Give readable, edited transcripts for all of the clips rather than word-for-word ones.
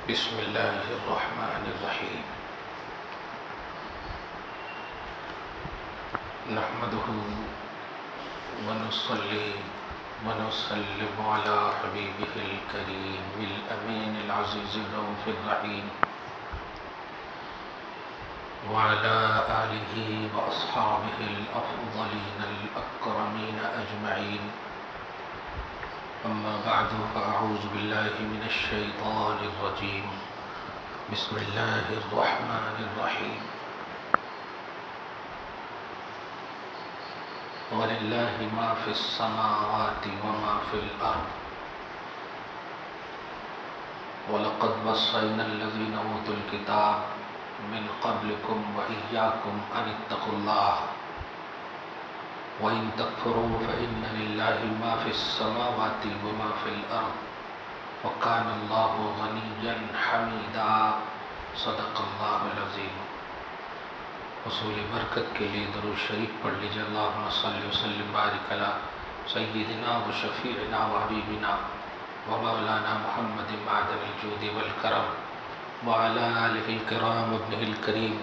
بسم اللہ الرحمن الرحیم نحمده ونصلي ونسلم على حبیبه الکریم الامین العزیز الرؤوف الرحیم وعلى آلہ واصحابہ الافضلین الاکرمین اجمعین اما بعد فاعوذ باللہ من الشیطان الرجیم بسم اللہ الرحمن الرحیم وَلِلَّهِ مَا فِي السَّمَاوَاتِ وَمَا فِي الْأَرْضِ وَلَقَدْ وَصَّيْنَا الَّذِينَ أُوتُوا الْكِتَابَ مِنْ قَبْلِكُمْ وَإِيَّاكُمْ أَنِ اتَّقُوا اللَّهَ وَإِن تَكْفُرُوا فَإِنَّ لِلَّهِ مَا فِي السَّمَاوَاتِ وَمَا فِي الْأَرْضِ وَكَانَ اللَّهُ غَنِيًّا حَمِيدًا صدق اللہ العظیم۔ حصول برکت کے لیے درود شریف پڑھ لیجیے۔ اللہم صلی وسلم بارک علی سیدنا و شفیعنا و حبیبنا و مولانا محمد معدن الجود والکرم وعلی آلہ الکرام ابنہ الکریم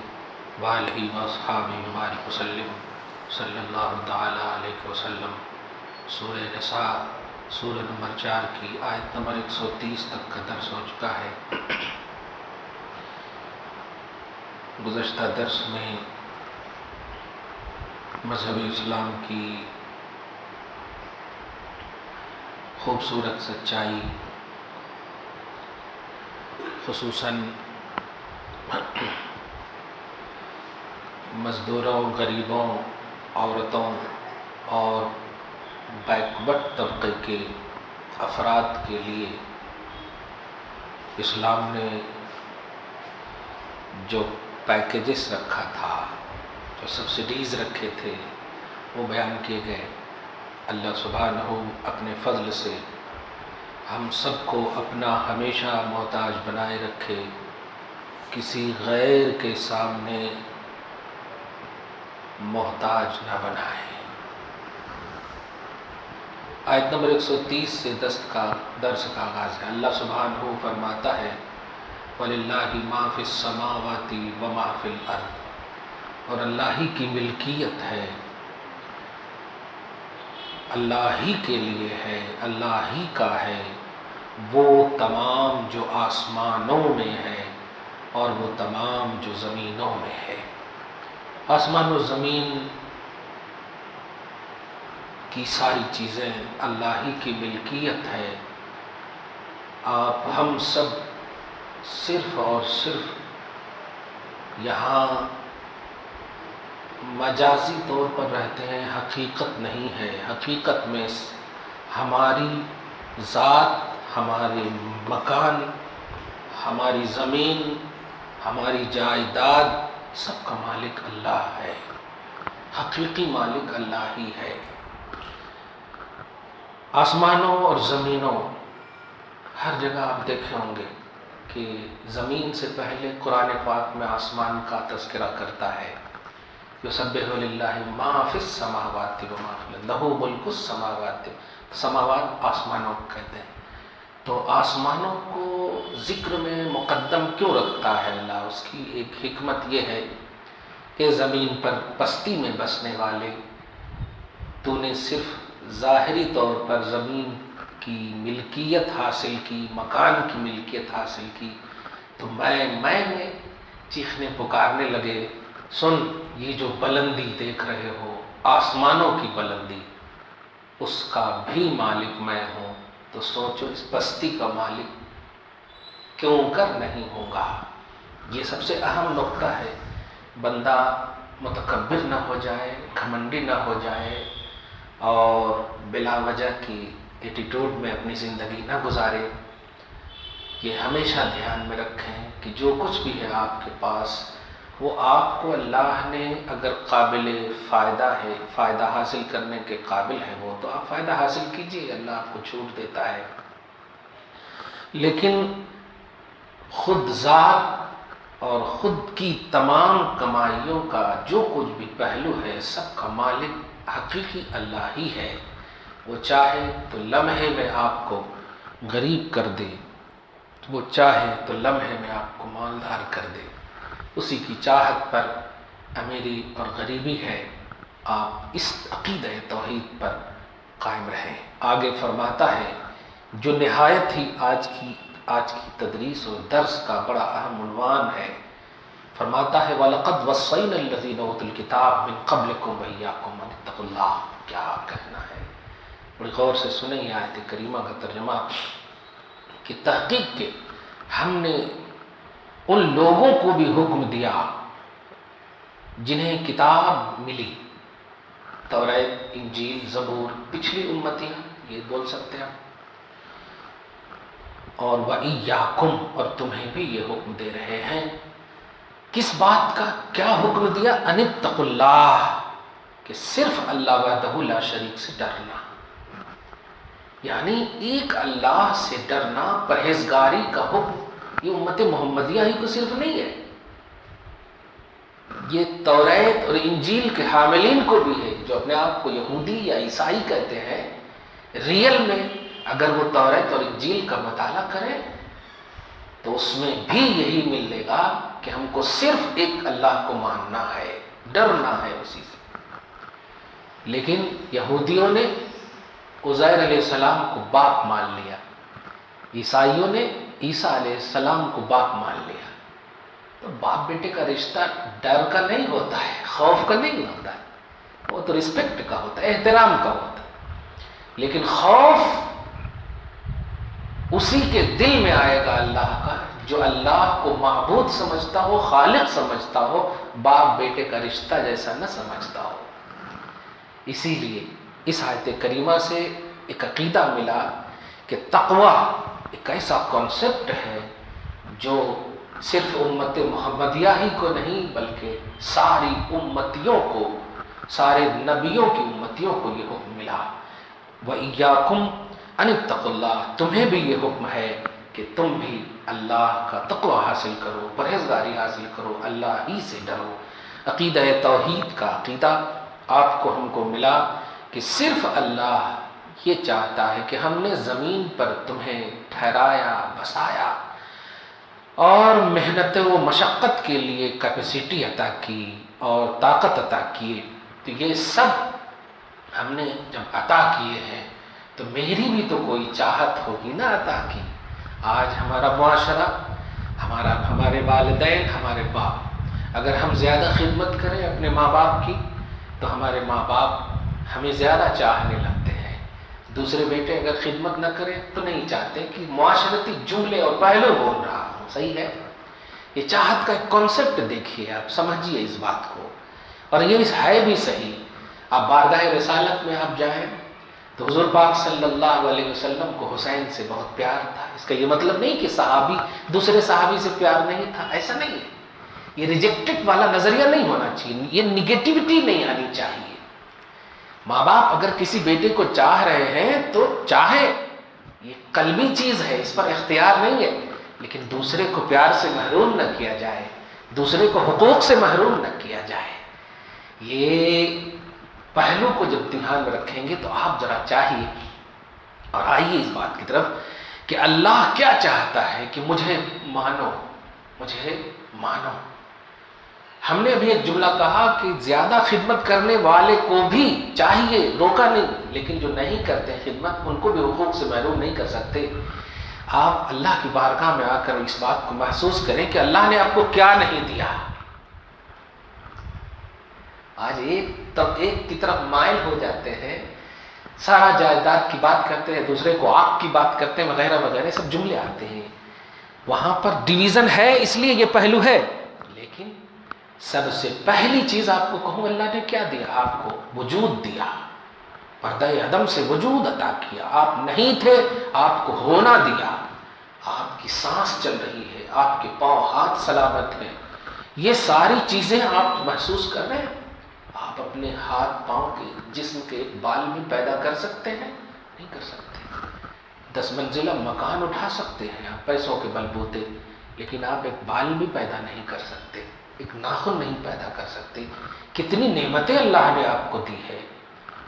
وآلہ واصحابہ وبارک وسلم صلی اللہ تعالی علیہ وسلم۔ سورہ نساء سورہ نمبر 4 کی آیت نمبر 130 تک کا درس ہو چکا ہے۔ گزشتہ درس میں مذہب اسلام کی خوبصورت سچائی، خصوصاً مزدوروں، غریبوں، عورتوں اور بیکورڈ طبقے کے افراد کے لیے اسلام نے جو پیکیجز رکھا تھا، جو سبسڈیز رکھے تھے، وہ بیان کیے گئے۔ اللہ سبحانہ اپنے فضل سے ہم سب کو اپنا ہمیشہ محتاج بنائے رکھے، کسی غیر کے سامنے محتاج نہ بنائے۔ آیت نمبر 130 سے درس کا آغاز ہے۔ اللہ سبحانہ فرماتا ہے وَلِلَّهِ مَا فِي السَّمَاوَاتِ وَمَا فِي الْأَرْضِ، اور اللہ ہی کی ملکیت ہے، اللہ ہی کے لیے ہے، اللہ ہی کا ہے وہ تمام جو آسمانوں میں ہے اور وہ تمام جو زمینوں میں ہے۔ آسمان و زمین کی ساری چیزیں اللہ ہی کی ملکیت ہے۔ آپ ہم سب صرف اور صرف یہاں مجازی طور پر رہتے ہیں، حقیقت نہیں ہے۔ حقیقت میں ہماری ذات، ہمارے مکان، ہماری زمین، ہماری جائیداد، سب کا مالک اللہ ہے۔ حقیقی مالک اللہ ہی ہے۔ آسمانوں اور زمینوں، ہر جگہ آپ دیکھے ہوں گے کہ زمین سے پہلے قرآن پاک میں آسمان کا تذکرہ کرتا ہے۔ یسبح للہ ما فی السماوات وما فی الارض لہ ملک السماوات، سماوات آسمانوں کو کہتے ہیں۔ تو آسمانوں کو ذکر میں مقدم کیوں رکھتا ہے اللہ؟ اس کی ایک حکمت یہ ہے کہ زمین پر پستی میں بسنے والے، تو نے صرف ظاہری طور پر زمین کی ملکیت حاصل کی، مکان کی ملکیت حاصل کی، تو میں چیخنے پکارنے لگے، سن یہ جو بلندی دیکھ رہے ہو، آسمانوں کی بلندی، اس کا بھی مالک میں ہوں، تو سوچو اس بستی کا مالک کیوں کر نہیں ہوگا۔ یہ سب سے اہم نقطہ ہے۔ بندہ متکبر نہ ہو جائے، گھمنڈی نہ ہو جائے اور بلا وجہ کی ایٹیٹیوڈ میں اپنی زندگی نہ گزارے۔ یہ ہمیشہ دھیان میں رکھیں کہ جو کچھ بھی ہے آپ کے پاس، وہ آپ کو اللہ نے اگر قابل فائدہ ہے، فائدہ حاصل کرنے کے قابل ہے وہ، تو آپ فائدہ حاصل کیجیے، اللہ آپ کو چھوٹ دیتا ہے۔ لیکن خود ذات اور خود کی تمام کمائیوں کا جو کچھ بھی پہلو ہے، سب کا مالک حقیقی اللہ ہی ہے۔ وہ چاہے تو لمحے میں آپ کو غریب کر دے، وہ چاہے تو لمحے میں آپ کو مالدار کر دے، اسی کی چاہت پر امیری اور غریبی ہے۔ آپ اس عقیدہ توحید پر قائم رہیں۔ آگے فرماتا ہے جو نہایت ہی آج کی تدریس اور درس کا بڑا اہم عنوان ہے، فرماتا ہے وَلَقَدْ وَصَّيْنَا الَّذِينَ أُوتُوا الْكِتَابَ مِنْ قَبْلِكُمْ وَإِيَّاكُمْ أَنِ اتَّقُوا اللَّهَ۔ کیا کہنا ہے، بڑی غور سے سنیں یہ آیت کریمہ کا ترجمہ کہ تحقیق کے ہم نے ان لوگوں کو بھی حکم دیا جنہیں کتاب ملی، توریت، انجیل، زبور، پچھلی امتیاں یہ بول سکتے ہیں، اور وَإِيَّاكُمْ، اور تمہیں بھی یہ حکم دے رہے ہیں۔ کس بات کا؟ کیا حکم دیا؟ أَنِ اتَّقُوا اللَّهَ، کہ صرف اللہ وحدہ لا شریک سے ڈرنا، یعنی ایک اللہ سے ڈرنا، پرہیزگاری کا حکم یہ امت محمدیہ ہی کو صرف نہیں ہے، یہ توریت اور انجیل کے حاملین کو بھی ہے، جو اپنے آپ کو یہودی یا عیسائی کہتے ہیں۔ ریئل میں اگر وہ توریت اور انجیل کا مطالعہ کرے تو اس میں بھی یہی ملے گا کہ ہم کو صرف ایک اللہ کو ماننا ہے، ڈرنا ہے اسی سے۔ لیکن یہودیوں نے عزیر علیہ السلام کو باپ مان لیا، عیسائیوں نے عیسیٰ علیہ السلام کو باپ مان لیا۔ تو باپ بیٹے کا رشتہ ڈر کا نہیں ہوتا ہے، خوف کا نہیں ہوتا ہے، وہ تو رسپیکٹ کا ہوتا ہے، احترام کا ہوتا ہے۔ لیکن خوف اسی کے دل میں آئے گا اللہ کا جو اللہ کو معبود سمجھتا ہو، خالق سمجھتا ہو، باپ بیٹے کا رشتہ جیسا نہ سمجھتا ہو۔ اسی لیے اس آیت کریمہ سے ایک عقیدہ ملا کہ تقویٰ ایک ایسا کانسیپٹ ہے جو صرف امت محمدیہ ہی کو نہیں بلکہ ساری امتیوں کو، سارے نبیوں کی امتیوں کو یہ حکم ملا۔ وَإِيَّاكُمْ أَنِ اتَّقُوا اللَّهَ، تمہیں بھی یہ حکم ہے کہ تم بھی اللہ کا تقویٰ حاصل کرو، پرہیزگاری حاصل کرو، اللہ ہی سے ڈرو۔ عقیدہ توحید کا عقیدہ آپ کو ہم کو ملا کہ صرف اللہ یہ چاہتا ہے کہ ہم نے زمین پر تمہیں ٹھہرایا، بسایا اور محنت و مشقت کے لیے کیپیسٹی عطا کی اور طاقت عطا کیے، تو یہ سب ہم نے جب عطا کیے ہیں تو میری بھی تو کوئی چاہت ہوگی نا عطا کی۔ آج ہمارا معاشرہ، ہمارے والدین، ہمارے باپ، اگر ہم زیادہ خدمت کریں اپنے ماں باپ کی تو ہمارے ماں باپ ہمیں زیادہ چاہنے لگتے ہیں۔ دوسرے بیٹے اگر خدمت نہ کریں تو نہیں چاہتے، کہ معاشرتی جملے اور پہلو بول رہا ہوں، صحیح ہے؟ یہ چاہت کا ایک کانسیپٹ دیکھیے، آپ سمجھیے اس بات کو، اور یہ ہے بھی صحیح۔ آپ بارگاہ رسالت میں آپ جائیں تو حضور پاک صلی اللہ علیہ وسلم کو حسین سے بہت پیار تھا۔ اس کا یہ مطلب نہیں کہ صحابی دوسرے صحابی سے پیار نہیں تھا، ایسا نہیں ہے۔ یہ ریجیکٹڈ والا نظریہ نہیں ہونا چاہیے، یہ نگیٹیوٹی نہیں آنی چاہیے۔ ماں باپ اگر کسی بیٹے کو چاہ رہے ہیں تو چاہیں، یہ قلبی چیز ہے، اس پر اختیار نہیں ہے، لیکن دوسرے کو پیار سے محروم نہ کیا جائے، دوسرے کو حقوق سے محروم نہ کیا جائے۔ یہ پہلو کو جب دھیان میں رکھیں گے تو آپ ذرا چاہیے اور آئیے اس بات کی طرف کہ اللہ کیا چاہتا ہے کہ مجھے مانو، مجھے مانو۔ ہم نے ابھی ایک جملہ کہا کہ زیادہ خدمت کرنے والے کو بھی چاہیے، روکا نہیں، لیکن جو نہیں کرتے خدمت ان کو بھی حقوق سے محروم نہیں کر سکتے۔ آپ اللہ کی بارگاہ میں آ کر اس بات کو محسوس کریں کہ اللہ نے آپ کو کیا نہیں دیا۔ آج ایک کی طرف مائل ہو جاتے ہیں، سارا جائیداد کی بات کرتے ہیں، دوسرے کو آگ کی بات کرتے ہیں، وغیرہ وغیرہ سب جملے آتے ہیں۔ وہاں پر ڈویژن ہے، اس لیے یہ پہلو ہے، لیکن سب سے پہلی چیز آپ کو کہوں اللہ نے کیا دیا؟ آپ کو وجود دیا، پردہ عدم سے وجود عطا کیا۔ آپ نہیں تھے، آپ کو ہونا دیا، آپ کی سانس چل رہی ہے، آپ کے پاؤں ہاتھ سلامت ہیں، یہ ساری چیزیں آپ محسوس کر رہے ہیں۔ آپ اپنے ہاتھ پاؤں کے جسم کے ایک بال بھی پیدا کر سکتے ہیں؟ نہیں کر سکتے۔ 10 منزلہ مکان اٹھا سکتے ہیں آپ پیسوں کے بل بوتے، لیکن آپ ایک بال بھی پیدا نہیں کر سکتے، ایک ناخن نہیں پیدا کر سکتے۔ کتنی نعمتیں اللہ نے آپ کو دی ہے،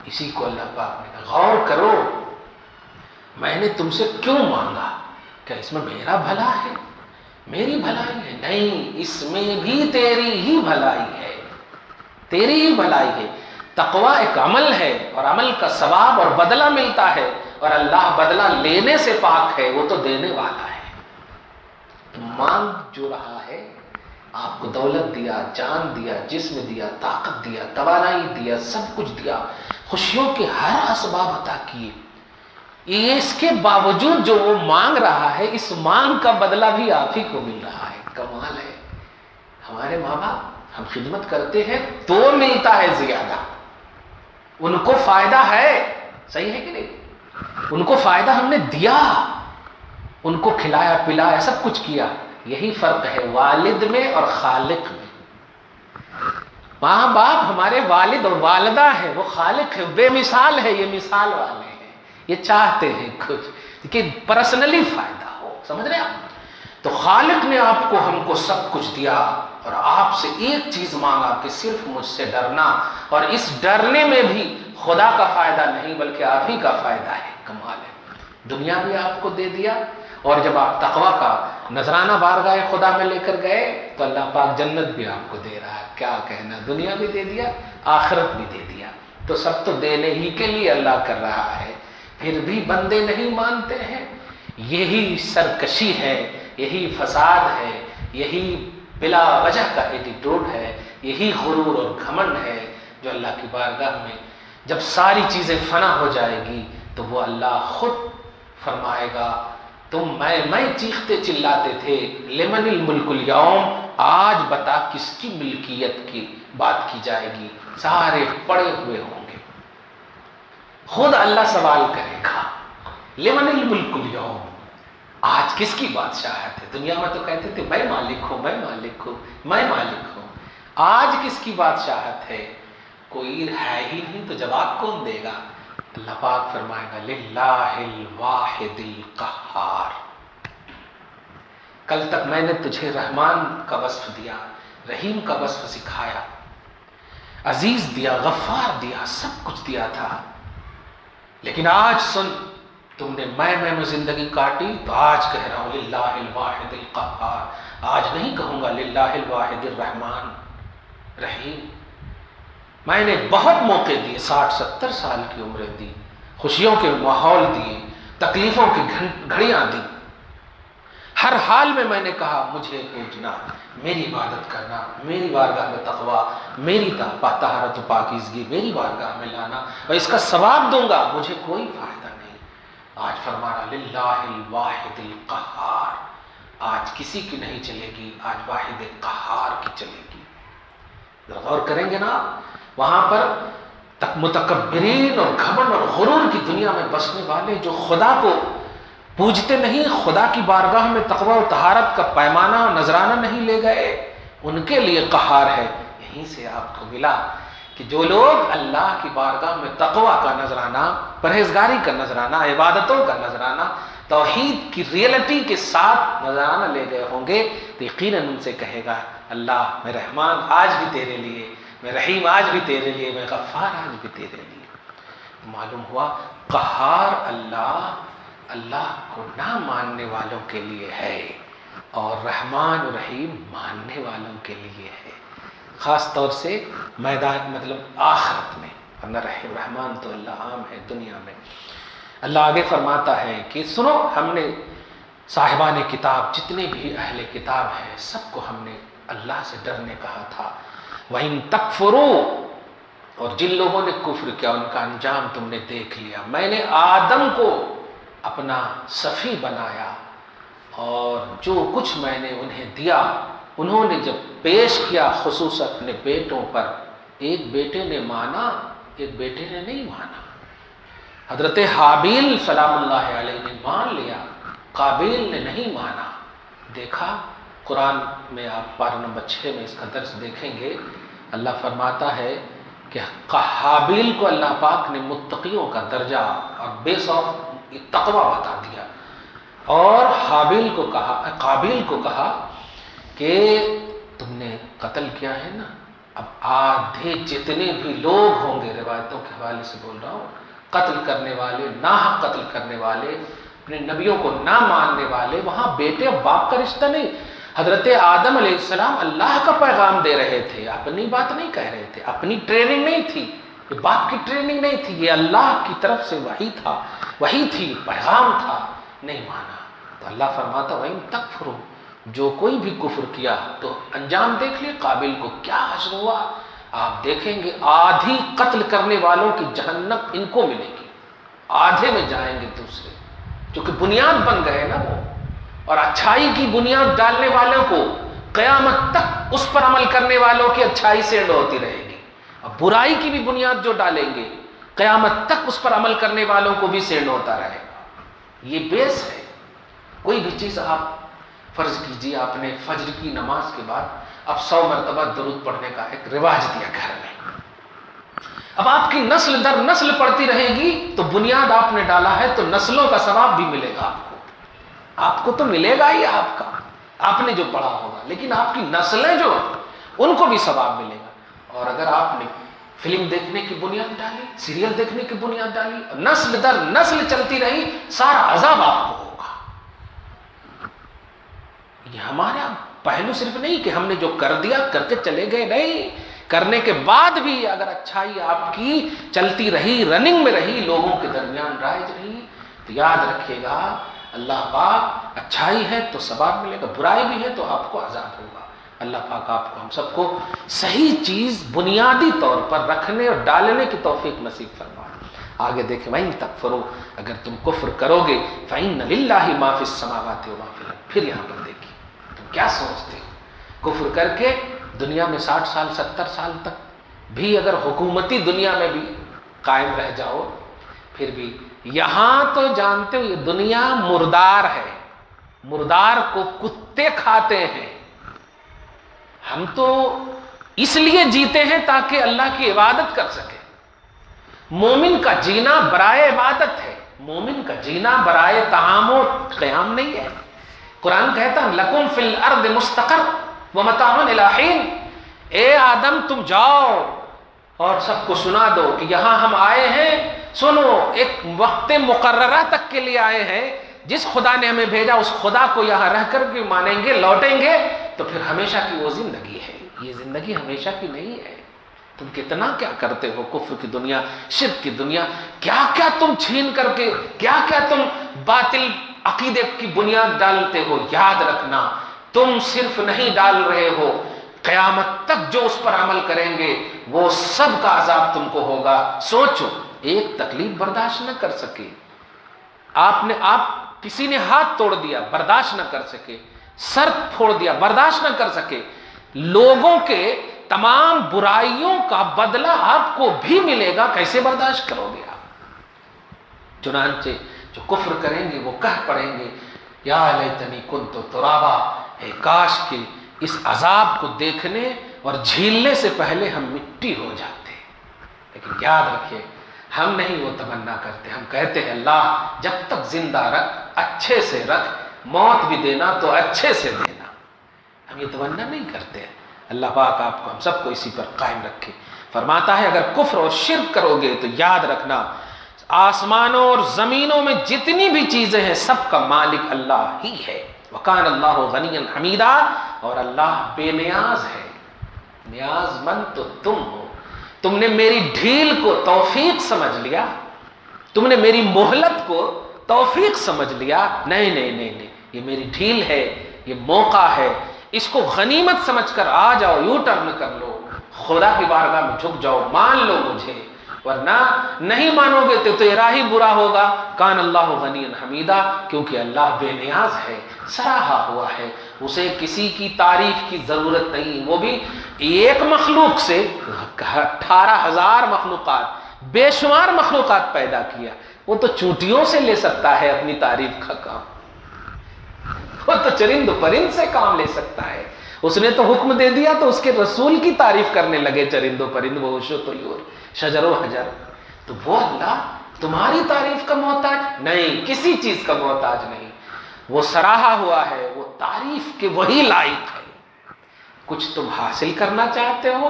اسی کو اللہ پاک نے کہا غور کرو، میں نے تم سے کیوں مانگا؟ کیا اس میں میرا بھلا ہے، میری بھلائی ہے؟ نہیں، اس میں بھی تیری ہی بھلائی ہے، تیری ہی بھلائی ہے۔ تقویٰ ایک عمل ہے اور عمل کا ثواب اور بدلہ ملتا ہے، اور اللہ بدلہ لینے سے پاک ہے، وہ تو دینے والا ہے۔ تو مانگ جو رہا ہے، آپ کو دولت دیا، جان دیا، جسم دیا، طاقت دیا، توانائی دیا، سب کچھ دیا، خوشیوں کے ہر اسباب عطا کیے، یہ اس کے باوجود جو وہ مانگ رہا ہے، اس مانگ کا بدلہ بھی آپ ہی کو مل رہا ہے۔ کمال ہے۔ ہمارے ماں باپ، ہم خدمت کرتے ہیں تو ملتا ہے زیادہ، ان کو فائدہ ہے، صحیح ہے کہ نہیں؟ ان کو فائدہ ہم نے دیا، ان کو کھلایا پلایا، سب کچھ کیا۔ یہی فرق ہے والد میں اور خالق میں۔ ماں باپ ہمارے والد اور والدہ ہیں، وہ خالق ہے، بے مثال ہے، یہ مثال والے ہیں، یہ چاہتے ہیں کچھ کہ پرسنلی فائدہ ہو، سمجھ رہے آپ؟ تو خالق نے آپ کو، ہم کو سب کچھ دیا، اور آپ سے ایک چیز مانگا کہ صرف مجھ سے ڈرنا، اور اس ڈرنے میں بھی خدا کا فائدہ نہیں بلکہ آپ ہی کا فائدہ ہے۔ کمال ہے۔ دنیا بھی آپ کو دے دیا، اور جب آپ تقویٰ کا نذرانہ بارگاہ خدا میں لے کر گئے تو اللہ پاک جنت بھی آپ کو دے رہا ہے۔ کیا کہنا، دنیا بھی دے دیا، آخرت بھی دے دیا، تو سب تو دینے ہی کے لیے اللہ کر رہا ہے، پھر بھی بندے نہیں مانتے ہیں۔ یہی سرکشی ہے، یہی فساد ہے، یہی بلا وجہ کا ایٹیٹیوڈ ہے، یہی غرور اور گھمنڈ ہے جو اللہ کی بارگاہ میں جب ساری چیزیں فنا ہو جائے گی تو وہ اللہ خود فرمائے گا، تم میں چیختے چلاتے تھے، لمن الملک اليوم، آج بتا کس کی ملکیت کی بات کی جائے گی؟ سارے پڑے ہوئے ہوں گے، خود اللہ سوال کرے گا، لمن الملک اليوم، آج کس کی بادشاہت ہے؟ دنیا میں تو کہتے تھے میں مالک ہوں، میں مالک ہوں، میں مالک ہوں، آج کس کی بادشاہت ہے؟ کوئی ہے ہی نہیں، تو جواب کون دے گا؟ اللہ پاک فرمائے گا للہ الواحد القہار۔ کل تک میں نے تجھے رحمان کا وصف دیا، رحیم کا وصف سکھایا، عزیز دیا، غفار دیا، سب کچھ دیا تھا، لیکن آج سن، تم نے میں زندگی کاٹی، تو آج کہہ رہا ہوں للہ الواحد القہار، آج نہیں کہوں گا للہ الواحد الرحمن رحیم۔ میں نے بہت موقع دیے، 60-70 سال کی عمریں دی، خوشیوں کے ماحول دیے، تکلیفوں کی گھڑیاں دی، ہر حال میں نے کہا مجھے پوجنا، میری عبادت کرنا، میری بارگاہ میں تقویٰ، میری طہارت و پاکیزگی میری بارگاہ میں لانا، اور اس کا ثواب دوں گا، مجھے کوئی فائدہ نہیں۔ آج فرمانا للہ الواحد القہار، آج کسی کی نہیں چلے گی، آج واحد قہار کی چلے گی۔ ذرا غور کریں گے نا، وہاں پر متکبرین اور گھمنڈ اور غرور کی دنیا میں بسنے والے جو خدا کو پوجتے نہیں، خدا کی بارگاہ میں تقویٰ و طہارت کا پیمانہ اور نذرانہ نہیں لے گئے، ان کے لیے قہار ہے۔ یہیں سے آپ کو ملا کہ جو لوگ اللہ کی بارگاہ میں تقویٰ کا نذرانہ، پرہیزگاری کا نذرانہ، عبادتوں کا نذرانہ، توحید کی ریئلٹی کے ساتھ نذرانہ لے گئے ہوں گے، تو یقیناً ان سے کہے گا اللہ میں رحمان آج بھی تیرے لیے، میں رحیم آج بھی تیرے لیے، میں غفار آج بھی تیرے لیے۔ معلوم ہوا قہار اللہ کو نہ ماننے والوں کے لیے ہے، اور رحمان و رحیم ماننے والوں کے لیے ہے، خاص طور سے میدان آخرت میں، ورنہ رحمان تو اللہ عام ہے دنیا میں۔ اللہ آگے فرماتا ہے کہ سنو، ہم نے صاحبان کتاب، جتنے بھی اہل کتاب ہیں، سب کو ہم نے اللہ سے ڈرنے کہا تھا۔ وَإِن تَكْفُرُوا، اور جن لوگوں نے کفر کیا ان کا انجام تم نے دیکھ لیا۔ میں نے آدم کو اپنا صفی بنایا، اور جو کچھ میں نے انہیں دیا، انہوں نے جب پیش کیا خصوصاً اپنے بیٹوں پر، ایک بیٹے نے مانا، ایک بیٹے نے نہیں مانا۔ حضرت حابیل سلام اللہ علیہ نے مان لیا، قابیل نے نہیں مانا۔ دیکھا قرآن میں، آپ پارہ نمبر 6 میں اس کا درس دیکھیں گے، اللہ فرماتا ہے کہ حابیل کو اللہ پاک نے متقیوں کا درجہ اور بیس آف تقویٰ بتا دیا، اور قابیل کو کہا کہ تم نے قتل کیا ہے نا، اب آدھے جتنے بھی لوگ ہوں گے، روایتوں کے حوالے سے بول رہا ہوں، قتل کرنے والے، ناحق قتل کرنے والے، اپنے نبیوں کو نہ ماننے والے، وہاں بیٹے اور باپ کا رشتہ نہیں. حضرت آدم علیہ السلام اللہ کا پیغام دے رہے تھے، اپنی بات نہیں کہہ رہے تھے، اپنی ٹریننگ نہیں تھی، یہ باپ کی ٹریننگ نہیں تھی، یہ اللہ کی طرف سے وحی تھا، وحی تھی، پیغام تھا. نہیں مانا تو اللہ فرماتا وَإِن تَكْفُرُوا، جو کوئی بھی کفر کیا تو انجام دیکھ لے قابل کو کیا حشر ہوا. آپ دیکھیں گے آدھی قتل کرنے والوں کی جہنم ان کو ملے گی، آدھے میں جائیں گے دوسرے، کیونکہ بنیاد بن گئے نا وہ. اور اچھائی کی بنیاد ڈالنے والوں کو قیامت تک اس پر عمل کرنے والوں کی اچھائی سینڈ ہوتی رہے گی، اور برائی کی بھی بنیاد جو ڈالیں گے قیامت تک اس پر عمل کرنے والوں کو بھی سینڈ ہوتا رہے گا. یہ بیس ہے. کوئی بھی چیز آپ فرض کیجیے، آپ نے فجر کی نماز کے بعد اب 100 مرتبہ درود پڑھنے کا ایک رواج دیا گھر میں. اب آپ کی نسل در نسل پڑھتی رہے گی تو بنیاد آپ نے ڈالا ہے، تو نسلوں کا ثواب بھی ملے گا آپ کو تو ملے گا ہی آپ کا، آپ نے جو پڑھا ہوگا، لیکن آپ کی نسلیں جو ان کو بھی ثواب ملے گا. اور اگر آپ نے فلم دیکھنے کی بنیاد ڈالی، سیریل دیکھنے کی بنیاد ڈالی، نسل در نسل چلتی رہی، سارا عذاب آپ کو ہوگا. یہ ہمارا پہلو صرف نہیں کہ ہم نے جو کر دیا کر کے چلے گئے، نہیں، کرنے کے بعد بھی اگر اچھائی آپ کی چلتی رہی، رننگ میں رہی، لوگوں کے درمیان رائج رہی، تو یاد رکھیے گا اللہ پاک اچھائی ہے تو ثواب ملے گا، برائی بھی ہے تو آپ کو عذاب ہوگا. اللہ پاک آپ کو ہم سب کو صحیح چیز بنیادی طور پر رکھنے اور ڈالنے کی توفیق نصیب فرمائے. آگے دیکھیں وَإِن تَكْفُرُوا، اگر تم کفر کرو گے فَإِنَّ لِلَّهِ مَا فِي السَّمَاوَاتِ وَمَا فِي الْأَرْضِ. پھر یہاں پر دیکھیے تم کیا سوچتے ہو، کفر کر کے دنیا میں 60 سال 70 سال تک بھی اگر حکومتی دنیا میں بھی قائم رہ جاؤ، پھر بھی یہاں تو جانتے ہو یہ دنیا مردار ہے، مردار کو کتے کھاتے ہیں. ہم تو اس لیے جیتے ہیں تاکہ اللہ کی عبادت کر سکے. مومن کا جینا برائے عبادت ہے، مومن کا جینا برائے طعام و قیام نہیں ہے. قرآن کہتا ہے لَكُمْ فِي الْأَرْضِ مُسْتَقَرٌّ وَمَتَاعٌ إِلَىٰ حِينٍ. اے آدم تم جاؤ اور سب کو سنا دو کہ یہاں ہم آئے ہیں، سنو، ایک وقت مقررہ تک کے لیے آئے ہیں. جس خدا نے ہمیں بھیجا اس خدا کو یہاں رہ کر کے مانیں گے، لوٹیں گے تو پھر ہمیشہ کی وہ زندگی ہے. یہ زندگی ہمیشہ کی نہیں ہے. تم کتنا کیا کرتے ہو، کفر کی دنیا، شرک کی دنیا، کیا کیا تم چھین کر کے، کیا کیا تم باطل عقیدے کی بنیاد ڈالتے ہو. یاد رکھنا تم صرف نہیں ڈال رہے ہو، قیامت تک جو اس پر عمل کریں گے وہ سب کا عذاب تم کو ہوگا. سوچو، ایک تکلیف برداشت نہ کر سکے، آپ کسی نے ہاتھ توڑ دیا برداشت نہ کر سکے، سر پھوڑ دیا برداشت نہ کر سکے، لوگوں کے تمام برائیوں کا بدلہ آپ کو بھی ملے گا، کیسے برداشت کرو گے آپ؟ چنانچہ جو کفر کریں گے وہ کہہ پڑیں گے یا لیتنی کنت ترابا، اے کاش کہ اس عذاب کو دیکھنے اور جھیلنے سے پہلے ہم مٹی ہو جاتے. لیکن یاد رکھیے ہم نہیں وہ تمنا کرتے، ہم کہتے ہیں اللہ جب تک زندہ رکھ، اچھے سے رکھ، موت بھی دینا تو اچھے سے دینا. ہم یہ تمنا نہیں کرتے. اللہ پاک آپ کو ہم سب کو اسی پر قائم رکھے. فرماتا ہے اگر کفر اور شرک کرو گے تو یاد رکھنا آسمانوں اور زمینوں میں جتنی بھی چیزیں ہیں سب کا مالک اللہ ہی ہے. وَقَانَ اللَّهُ غَنِيًّا حَمِيدًا، اور اللہ بے نیاز ہے. نیاز مند تو تم ہو. تم نے میری ڈھیل کو توفیق سمجھ لیا، تم نے میری مہلت کو توفیق سمجھ لیا. نہیں نہیں نہیں نہیں، یہ میری ڈھیل ہے، یہ موقع ہے، اس کو غنیمت سمجھ کر آ جاؤ، یو ٹرن کر لو، خدا کی بارگاہ میں جھک جاؤ، مان لو مجھے. ورنہ نہیں مانو گے تو تیرا ہی برا ہوگا. کان اللہ غنی حمیدہ، کیونکہ اللہ بے نیاز ہے، سراہا ہوا ہے، اسے کسی کی تعریف کی ضرورت نہیں. وہ بھی ایک مخلوق سے 18,000 مخلوقات، بے شمار مخلوقات پیدا کیا. وہ تو چونٹیوں سے لے سکتا ہے اپنی تعریف کا کام، وہ تو چرند پرند سے کام لے سکتا ہے. اس نے تو حکم دے دیا تو اس کے رسول کی تعریف کرنے لگے چرند و پرند، وہ وحش و طیور، شجر و حجر. تو وہ اللہ تمہاری تعریف کا محتاج نہیں، کسی چیز کا محتاج نہیں. وہ سراہا ہوا ہے، وہ تعریف کے وہی لائق ہے. کچھ تم حاصل کرنا چاہتے ہو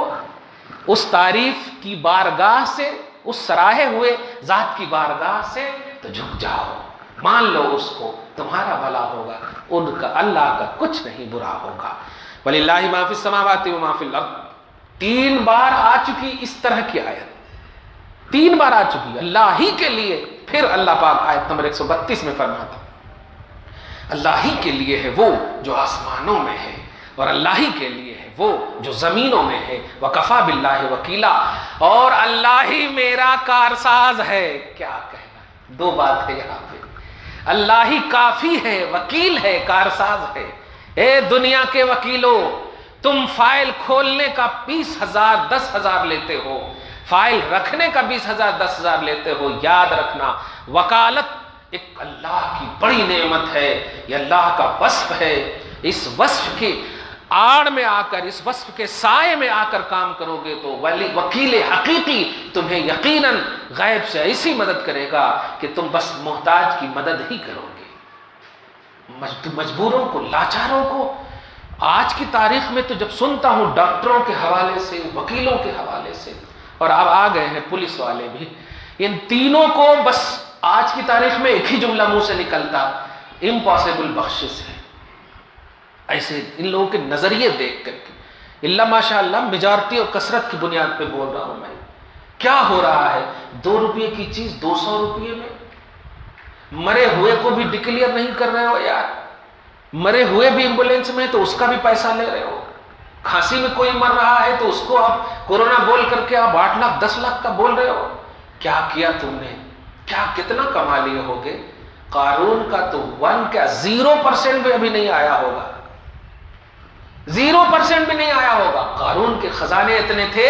اس تعریف کی بارگاہ سے، اس سراہے ہوئے ذات کی بارگاہ سے، تو جھک جاؤ. مان لو اس کو، تمہارا بھلا ہوگا، ان کا اللہ کا کچھ نہیں برا ہوگا۔ وَلِلَّهِ مَا فِي السَّمَاوَاتِ وَمَا فِي الْأَرْضِ 3 بار آ چکی اس طرح کی آیت، 3 بار آ چکی اللہ ہی کے لیے۔ پھر اللہ پاک آیت نمبر 132 میں فرماتا اللہ ہی کے لیے ہے وہ جو آسمانوں میں ہے، اور اللہ ہی کے لیے ہے وہ جو زمینوں میں ہے، وَكَفَى بِاللَّهِ وَكِيلًا، اور اللہ ہی میرا کارساز ہے۔ کیا کہنا، 2 بات ہے یہاں پہ، اللہ ہی کافی ہے، وکیل ہے، کارساز ہے۔ اے دنیا کے وکیلوں، تم فائل کھولنے کا 20,000 10,000 لیتے ہو، فائل رکھنے کا 20,000 10,000 لیتے ہو، یاد رکھنا وکالت ایک اللہ کی بڑی نعمت ہے، یہ اللہ کا وصف ہے۔ اس وصف کی آڑ میں آ کر، اس وصف کے سائے میں آ کر کام کرو گے تو وکیل حقیقی تمہیں یقیناً غیب سے ایسی مدد کرے گا کہ تم بس محتاج کی مدد ہی کرو گے، مجبوروں کو، لاچاروں کو۔ آج کی تاریخ میں تو جب سنتا ہوں ڈاکٹروں کے حوالے سے، وکیلوں کے حوالے سے، اور اب آ گئے ہیں پولیس والے بھی، ان تینوں کو بس آج کی تاریخ میں ایک ہی جملہ منہ سے نکلتا، امپاسبل بخشش ہے۔ ایسے ان لوگوں کے نظریے دیکھ کر کے، اللہ ماشاء اللہ میجارٹی اور کثرت کی بنیاد پہ بول رہا ہوں میں، کیا ہو رہا ہے؟ 2 روپے کی چیز 200 روپے میں، مرے ہوئے کو بھی ڈکلیئر نہیں کر رہے ہو یار، مرے ہوئے بھی ایمبولینس میں تو اس کا بھی پیسہ لے رہے ہو، کھانسی میں کوئی مر رہا ہے تو اس کو آپ کورونا بول کر کے آپ 8 لاکھ 10 لاکھ کا بول رہے ہو۔ کیا کیا تم نے؟ کیا کتنا کما لیے ہوگے؟ قارون کا تو 0% بھی ابھی نہیں آیا ہوگا، 0% بھی نہیں آیا ہوگا۔ قارون کے خزانے اتنے تھے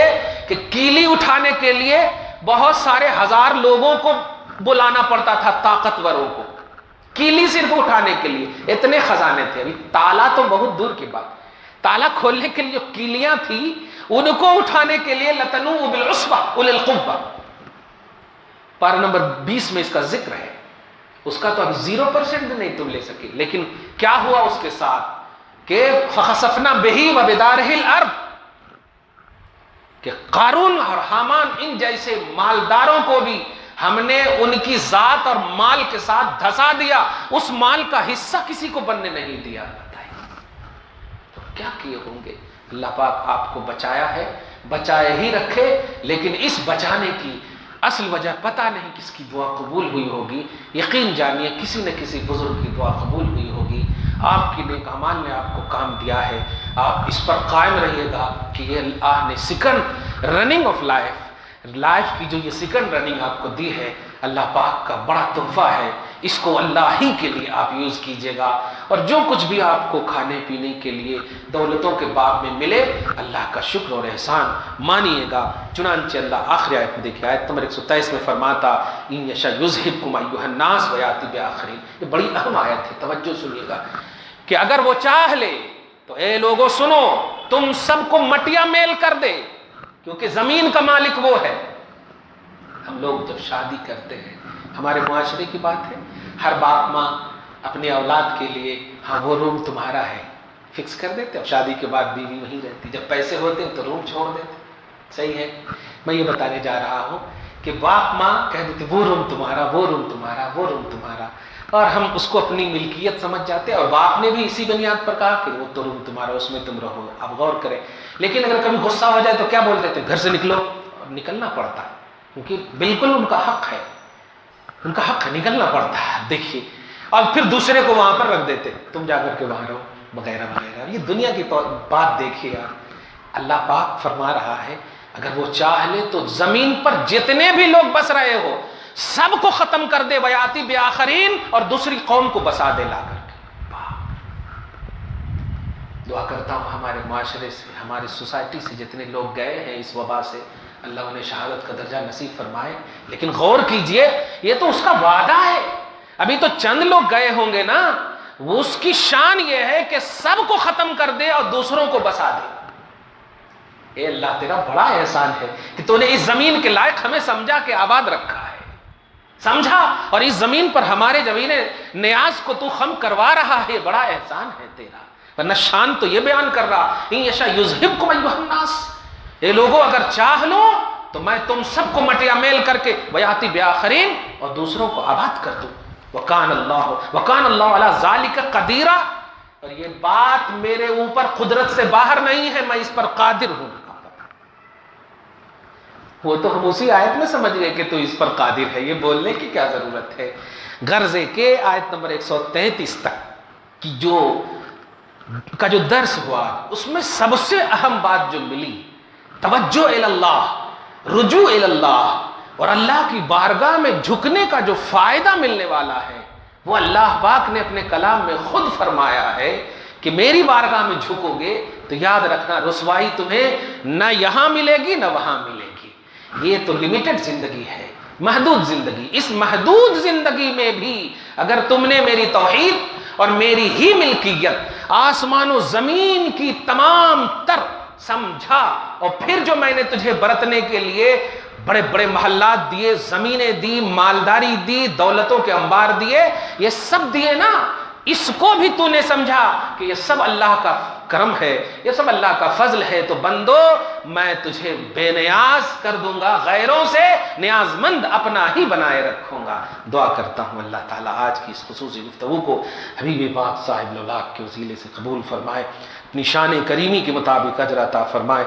کہ کیلی اٹھانے کے لیے بہت سارے 1000 لوگوں کو بلانا پڑتا تھا، طاقتوروں کو، کیلی صرف اٹھانے کے لیے، اتنے خزانے تھے۔ ابھی تالا تو بہت دور کی بات، تالا کھولنے کے لیے جو کیلیاں تھیں ان کو اٹھانے کے لیے لَتَنُوءُ بِالْعُصْبَةِ أُولِي الْقُوَّةِ، پارہ نمبر 20 میں اس کا ذکر ہے۔ اس کا تو ابھی 0% بھی نہیں تم لے سکے، لیکن کیا ہوا اس کے ساتھ کہ فَخَسَفْنَا بِهِ وَبِدَارِهِ الْأَرْضِ، کہ قارون اور حامان ان جیسے مالداروں کو بھی ہم نے ان کی ذات اور مال کے ساتھ دھسا دیا، اس مال کا حصہ کسی کو بننے نہیں دیا۔ تو کیا کیے ہوں گے؟ اللہ پاک آپ کو بچایا ہے، بچائے ہی رکھے، لیکن اس بچانے کی اصل وجہ پتہ نہیں کس کی دعا قبول ہوئی ہوگی، یقین جانیے کسی نہ کسی بزرگ کی دعا قبول ہوئی ہوگی، آپ کی نیک اعمال نے آپ کو کام دیا ہے۔ آپ اس پر قائم رہیے گا کہ یہ اللہ نے سیکنڈ رننگ آف لائف کی جو یہ سیکنڈ رننگ آپ کو دی ہے، اللہ پاک کا بڑا تحفہ ہے، اس کو اللہ ہی کے لیے آپ یوز کیجئے گا، اور جو کچھ بھی آپ کو کھانے پینے کے لیے دولتوں کے باب میں ملے، اللہ کا شکر اور احسان مانیے گا۔ چنانچہ اللہ آخری آیت میں دیکھیں، آیت نمبر 123 میں فرماتا ان یشاء یذھبکم ایھا الناس ویاتی بآخرین۔ یہ بڑی اہم آیت ہے، توجہ سنیے گا، کہ اگر وہ چاہ لے تو اے لوگوں سنو، تم سب کو مٹیا میل کر دے، کیونکہ زمین کا مالک وہ ہے۔ ہم لوگ جب شادی کرتے ہیں، ہمارے معاشرے کی بات ہے، ہر باپ ماں اپنے اولاد کے لیے ہاں وہ روم تمہارا ہے فکس کر دیتے، اب شادی کے بعد بیوی وہیں رہتی، جب پیسے ہوتے ہیں تو روم چھوڑ دیتے۔ صحیح ہے، میں یہ بتانے جا رہا ہوں کہ باپ ماں کہہ دیتے وہ روم تمہارا، وہ روم تمہارا، وہ روم تمہارا، اور ہم اس کو اپنی ملکیت سمجھ جاتے ہیں، اور باپ نے بھی اسی بنیاد پر کہا کہ وہ تو روم تمہارا، اس میں تم رہو۔ اب غور کریں، لیکن اگر کبھی غصہ ہو جائے تو کیا بول دیتے؟ گھر سے نکلو، اور نکلنا پڑتا ہے، کیونکہ بالکل ان کا حق ہے، ان کا حق ہے، نکلنا پڑتا ہے۔ دیکھیے، اور پھر دوسرے کو وہاں پر رکھ دیتے، تم جا کر کے وہاں رہو، وغیرہ وغیرہ۔ یہ دنیا کی بات دیکھیے یار، اللہ پاک فرما رہا ہے اگر وہ چاہ لے تو زمین پر جتنے بھی لوگ بس رہے ہو سب کو ختم کر دے، ویاتی بآخرین، اور دوسری قوم کو بسا دے لا کر کے۔ دعا کرتا ہوں ہمارے معاشرے سے، ہماری سوسائٹی سے جتنے لوگ گئے ہیں اس وبا سے، اللہ انہیں شہادت کا درجہ نصیب فرمائے۔ لیکن غور کیجئے، یہ تو اس کا وعدہ ہے، ابھی تو چند لوگ گئے ہوں گے نا، وہ اس کی شان یہ ہے کہ سب کو ختم کر دے اور دوسروں کو بسا دے۔ اے اللہ، تیرا بڑا احسان ہے کہ تو نے اس زمین کے لائق ہمیں سمجھا کہ آباد رکھا ہے، سمجھا، اور اس زمین پر ہمارے زمین نیاز کو تو خم کروا رہا ہے، بڑا احسان ہے تیرا۔ ورنہ شان تو یہ بیان کر رہا ان یشاء یذھبکم ایھا الناس، اے لوگوں اگر چاہ لو تو میں تم سب کو مٹیا میل کر کے ویاتی بآخرین، اور دوسروں کو آباد کر دوں۔ وکان اللہ علی ذالک قدیرا، اور یہ بات میرے اوپر قدرت سے باہر نہیں ہے، میں اس پر قادر ہوں۔ وہ تو ہم اسی آیت میں سمجھ گئے کہ تو اس پر قادر ہے، یہ بولنے کی کیا ضرورت ہے۔ غرض ہے کہ آیت نمبر 133 تک کی جو درس ہوا، اس میں سب سے اہم بات جو ملی، توجہ اللہ، رجوع اللہ، اور اللہ کی بارگاہ میں جھکنے کا جو فائدہ ملنے والا ہے، وہ اللہ پاک نے اپنے کلام میں خود فرمایا ہے کہ میری بارگاہ میں جھکو گے تو یاد رکھنا رسوائی تمہیں نہ یہاں ملے گی نہ وہاں ملے گی۔ یہ تو لمیٹڈ زندگی ہے، محدود زندگی۔ اس محدود زندگی میں بھی اگر تم نے میری توحید اور میری ہی ملکیت، آسمان و زمین کی تمام تر سمجھا، اور پھر جو میں نے تجھے برتنے کے لیے بڑے بڑے محلات دیے، زمینیں دی، مالداری دی، دولتوں کے انبار دیے، یہ سب دیے نا، اس کو بھی تو نے سمجھا کہ یہ سب اللہ کا کرم ہے، یہ سب اللہ کا فضل ہے، تو بندو میں تجھے بے نیاز کر دوں گا، غیروں سے نیاز مند اپنا ہی بنائے رکھوں گا۔ دعا کرتا ہوں اللہ تعالیٰ آج کی اس خصوصی گفتگو کو حبیب پاک صاحب الولاق کے وسیلے سے قبول فرمائے، اپنی شان کریمی کے مطابق اجر عطا فرمائے۔